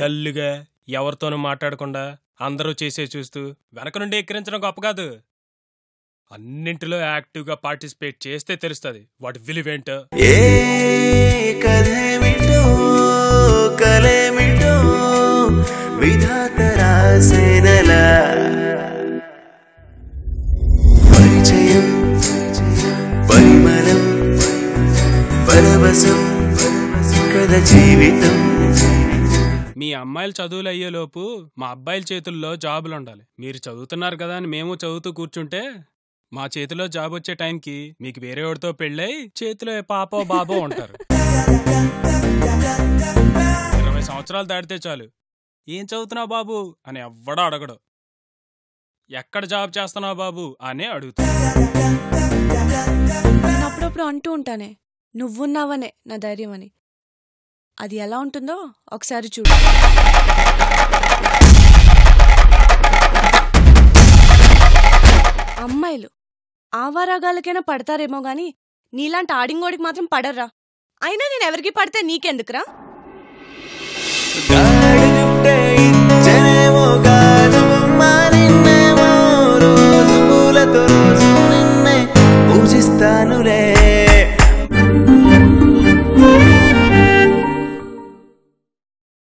తల్లిగా ఎవరితోనూ మాట్లాడకుండా అందరూ చేసే చూస్తూ వెనక నుండి ఎక్కిరించడం గొప్ప కాదు. అన్నింటిలో యాక్టివ్గా పార్టిసిపేట్ చేస్తే తెలుస్తుంది వాటి విలువేంటో. పరిచయం పరిమళం పరవశం కథ జీవితం. మీ అమ్మాయిలు చదువులు అయ్యేలోపు మా అబ్బాయిల చేతుల్లో జాబులు ఉండాలి. మీరు చదువుతున్నారు కదా అని మేము చదువుతూ కూర్చుంటే మా చేతిలో జాబ్ వచ్చే టైంకి మీకు వేరే వాడితో పెళ్ళై చేతిలో పాపో బాబో ఉంటారు. 20 సంవత్సరాలు దాటితే చాలు ఏం చదువుతున్నావు బాబు అని ఎవ్వడో అడగడు. ఎక్కడ జాబ్ చేస్తున్నావు బాబు అనే అడుగుతాడు. నేను అప్పుడప్పుడు అంటూ ఉంటానే నువ్వున్నావనే నా ధైర్యం అని. అది ఎలా ఉంటుందో ఒకసారి చూడు. అమ్మాయిలు ఆవారాగాలకైనా పడతారేమో గాని నీలాంటి ఆడింగోడికి మాత్రం పడర్రా. అయినా నేను ఎవరికి పడితే నీకెందుకురా?